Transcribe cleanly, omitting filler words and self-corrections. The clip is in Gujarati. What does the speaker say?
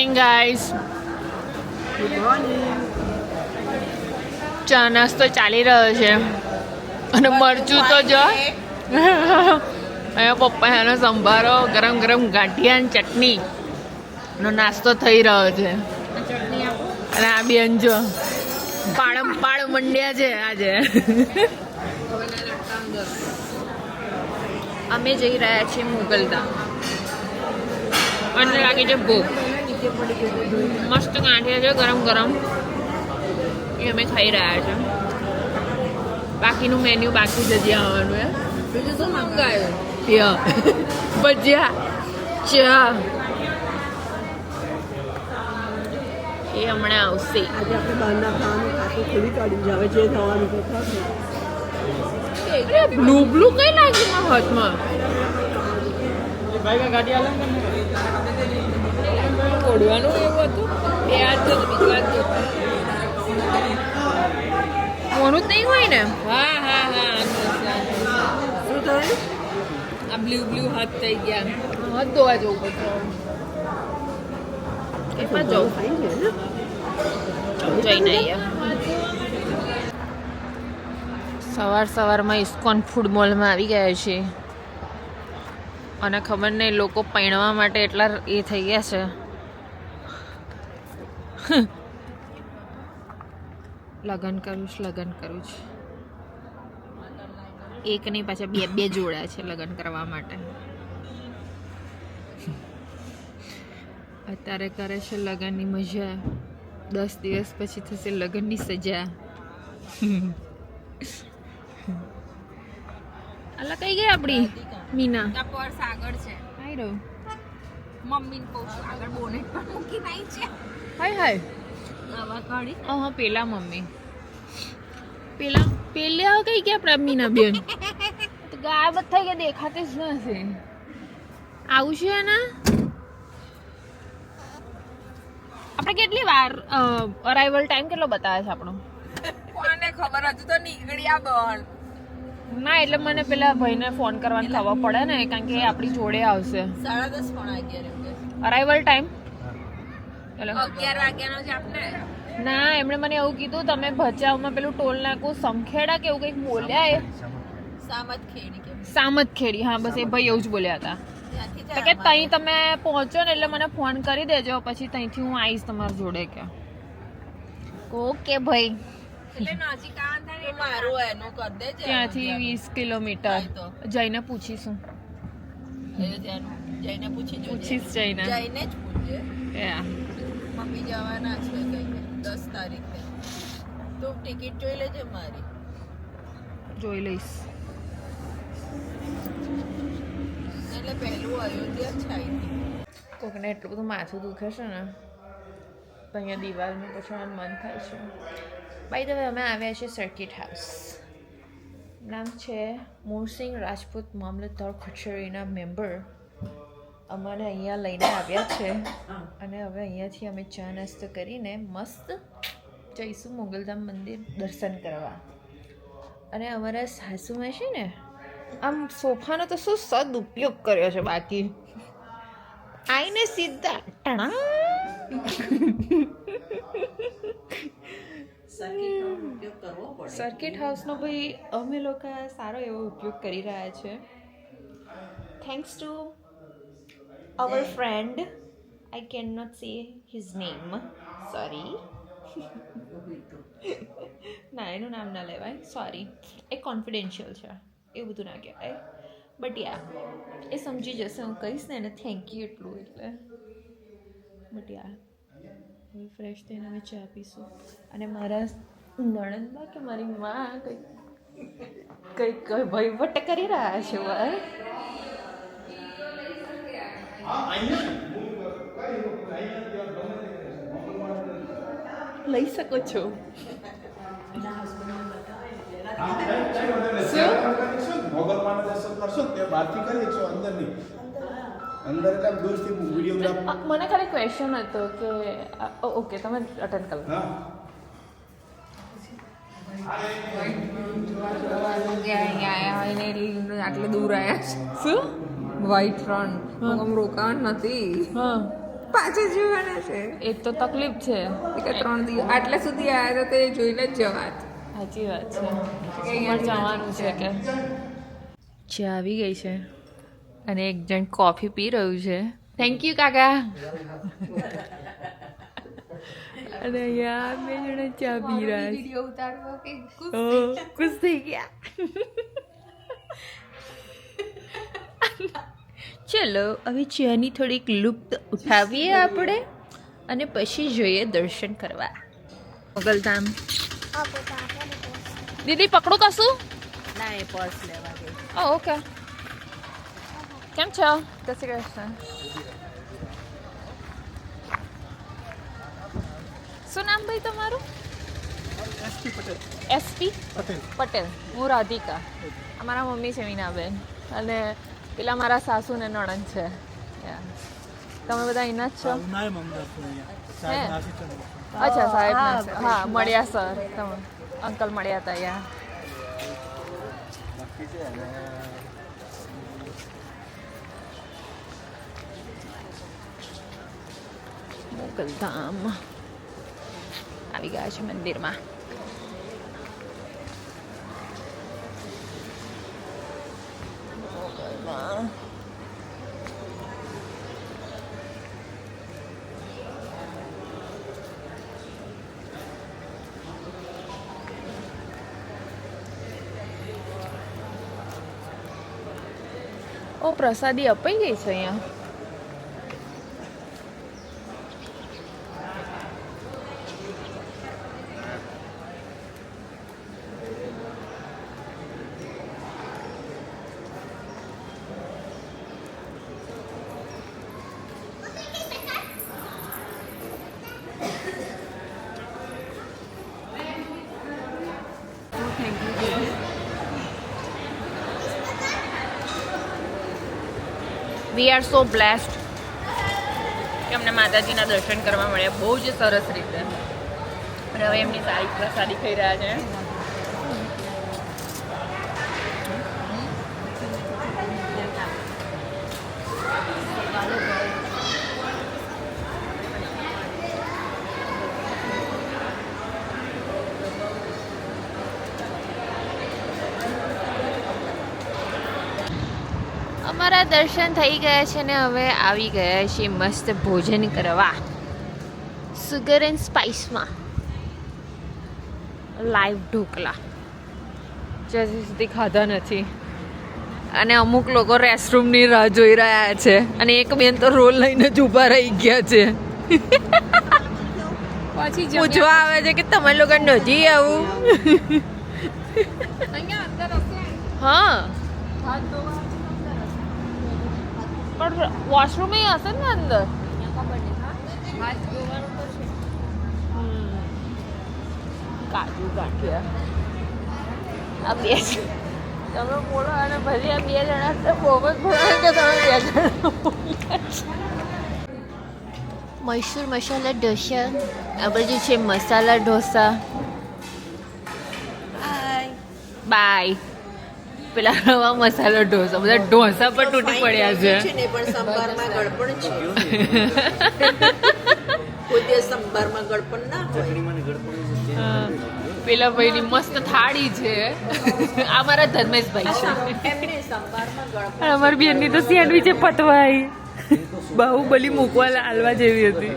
Morning guys. Good morning. ચા નાસ્તો ચાલી રહ્યો છે અને મરચું તો જો અહીંયા પપ્પા એનો સંભારો ગરમ ગરમ ગાંઠિયા અને ચટણી નો નાસ્તો થઈ રહ્યો છે. અને આ બેન જો પાડમ પાડ મંડ્યા છે આજે. અમે જઈ રહ્યા છીએ મોગલધામ. મને લાગે છે ભૂખ. મસ્ત ગાંઠિયા છે ગરમ ગરમ, એ અમે ખાઈ રહ્યા છે. બાકીનું મેન્યુ બાકી જ હજી આવવાનું હે. બીજું શું મંગાયું? ભજીયા, ચા એ હમણાં આવશે. આજે આપણે બહારના ખાવાનું ખાતું ખોલી કાઢ્યું છે. હવે જે થવાનું તો થશે. બ્લુ બ્લુ કઈ લાગ્યું મારા હાથમાં? ઓડવાનું એવું હતું. એ આ તો બીજી વાત મોનું જ નહીં હોય ને? હા હા હા. શું થયું? આ બ્લુ બ્લુ હાથ થઈ ગયા. હાથ ધોવા જવું પડશે. એમાં જવું થાય છે ને? જઈને સવારમાં ઇસ્કોન ફૂડ મોલમાં આવી ગયા છે અને ખબર નહીં લોકો પૈણવા માટે એટલા એ થઈ ગયા છે. લગન કરું છું. એક નહીં પાછા બે જોડા છે લગન કરવા માટે. અત્યારે કરે છે લગનની મજા, 10 દિવસ પછી થશે લગનની સજા. અલા કઈ ગઈ આપડી મીના? પર સાગર છે. હાય રો મમ્મીને કહું છું આગળ બોનેટ પર મૂકી નાઈ છે. હાય આવા કાઢી. હા પેલા મમ્મી પેલા કઈ ગયા આપણા મીના બેન? તો ગાયબ જ થઈ ગયા, દેખાતી જ નથી. આવું છે ને આપણે કેટલી વાર અરાઇવલ ટાઈમ કેટલો બતાવે છે આપણો? કોને ખબર? હજુ તો નીકળ્યા બન. ના એટલે મને પેલા ભાઈને ફોન કરવાની ખબર પડે ને, કારણ કે એ આપણી જોડે આવશે. 10:30 પોણા 11 અરાઇવલ ટાઈમ 11 વાગ્યાનો છે આપણે. ના એમણે મને એવું કીધું તમે ભચાઉમાં પેલું ટોલ નાકું સમખેડા કે એવું કંઈક બોલ્યા. એ સામતખેડી. હા બસ એ ભાઈ એવું જ બોલ્યા હતા. તો કે તઈ તમે પહોંચો ને એટલે મને ફોન કરી દેજો, પછી તઈથી હું આવીશ તમારી જોડે. કે ઓકે ભાઈ. ત્યાંથી 20 કિલોમીટર જઈને પૂછીશું. પૂછીશ જઈને. મમ્મી જવાના છે કઈ 10 તારીખે. તું ટિકિટ જોઈ લેજે મારી. જોઈ લઈશ. એટલે પહેલું અયોધ્યા છે. કોકને એટલું બધું માથું દુખે છે ને તો અહીંયા દિવાલમાં પછી મન થાય છે. બાય ધ વે અમે આવ્યા છીએ સર્કિટ હાઉસ. નામ છે મોરસિંહ રાજપૂત મામલતદાર કચેરીના મેમ્બર અમને અહીંયા લઈને આવ્યા છે અને હવે અહીંયાથી અમે ચા નાસ્તો કરીને મસ્ત જઈશું મોગલધામ મંદિર દર્શન કરવા. અને અમારા સાસુમાં છે ને આમ સોફાનો તો શું સદઉપયોગ કર્યો છે. બાકી આઈને સીધા ટણા સર્કિટ હાઉસનો ભાઈ અમે લોકો સારો એવો ઉપયોગ કરી રહ્યા છે. Thanks to our friend. I can not say his name, sorry. ના એનું નામ ના લેવાય, સોરી. એ કોન્ફિડેન્શિયલ છે, એવું બધું ના કહેવાય. બટ યા એ સમજી જશે. હું કહીશ ને એને થેન્ક યુ એટલું એટલે. બટ યા હવે ફ્રેશ થઈને અમે ચા પીશું. અને મારા નણંદમાં કે મારી માં કંઈક વહીવટ કરી રહ્યા છે. લઈ શકો છો. મને ખાલી ક્વેશ્ચન હતો કે ઓકે તમે અટેન્ડ કરો. આટલે દૂર આવ્યા. શું વ્હાઈટ રણ? આમ રોકાણ નથી. હા પાછા જવાના છે એ તો તકલીફ છે. કે 3 દિવસ આટલા સુધી આવ્યા તો તે જોઈને જ જવાત. સાચી વાત છે. પણ જવાનું છે કે ચા આવી ગઈ છે અને એક જણ કોફી પી રહ્યું છે. થેન્ક યુ કાકા. અને અહીંયા બે જણા ચા પી રહ્યા છે. ખુશ થઈ ગયા. ચલો હવે ચાની થોડીક લુપ્ત ઉઠાવીએ આપણે અને પછી જોઈએ દર્શન કરવા મોગલધામ. દીદી પકડો કશું. ના એ પર્સ લેવા ગઈ. ઓકે. કેમ છો? જય શ્રી કૃષ્ણ. શું નામ ભાઈ તમારું? એસપી પટેલ. હું રાધિકા. અમારા મમ્મી છે મીનાબેન અને પેલા મારા સાસુ ને નણંદ છે. તમે બધા અહીંના જ છો? અચ્છા સાહેબ. હા મળ્યા સર. તમે અંકલ મળ્યા હતા અહીંયા. મોગલધામ આવી ગયા છે મંદિરમાં. મોગલમાં ઓ પ્રસાદી અપાઈ ગઈ છે અહીંયા. વી આર સો બ્લેસ્ડ કે અમને માતાજીના દર્શન કરવા મળ્યા બહુ જ સરસ રીતે. અને હવે એમની સારી પ્રસાદી ખાઈ રહ્યા છે. અમારા દર્શન થઈ ગયા છે ને હવે આવી ગયા છે મસ્ત ભોજન કરવા સુગર એન્ડ સ્પાઇસમાં. લાઈવ ઢોકલા જ્યાં સુધી ખાધા નથી અને અમુક લોકો રેસ્ટરૂમની રાહ જોઈ રહ્યા છે અને એક બેન તો રોલ લઈને જ ઊભા રહી ગયા છે. પછી પૂછવા આવે છે કે તમે લોકો નથી આવું. હા પણ વોશરૂમ હશે ને અંદર. કાજુ ગાંઠિયા આ બે તમે બોલો અને ભલે આ બે જણા તો બહુ જ બોલો કે તમે બે જણા. મૈસૂર મસાલા ઢોસા આ બાજુ છે મસાલા ઢોસા. બાય. પેલા રવા મસાલો ઢોસા બધા ઢોસા પર તૂટી પડ્યા છે. પણ સંભારમાં ગળપણ છે. કોઈ દિવસ સંભારમાં ગળપણ ના હોય. પેલા ભાઈની મસ્ત થાળી છે. આ મારા ધર્મેશભાઈ છે. એમને સંભારમાં ગળપણ. અને અમારી બેનની તો સેન્ડવીચ પતવાઈ બાહુબલી મૂકવા હાલવા જેવી હતી.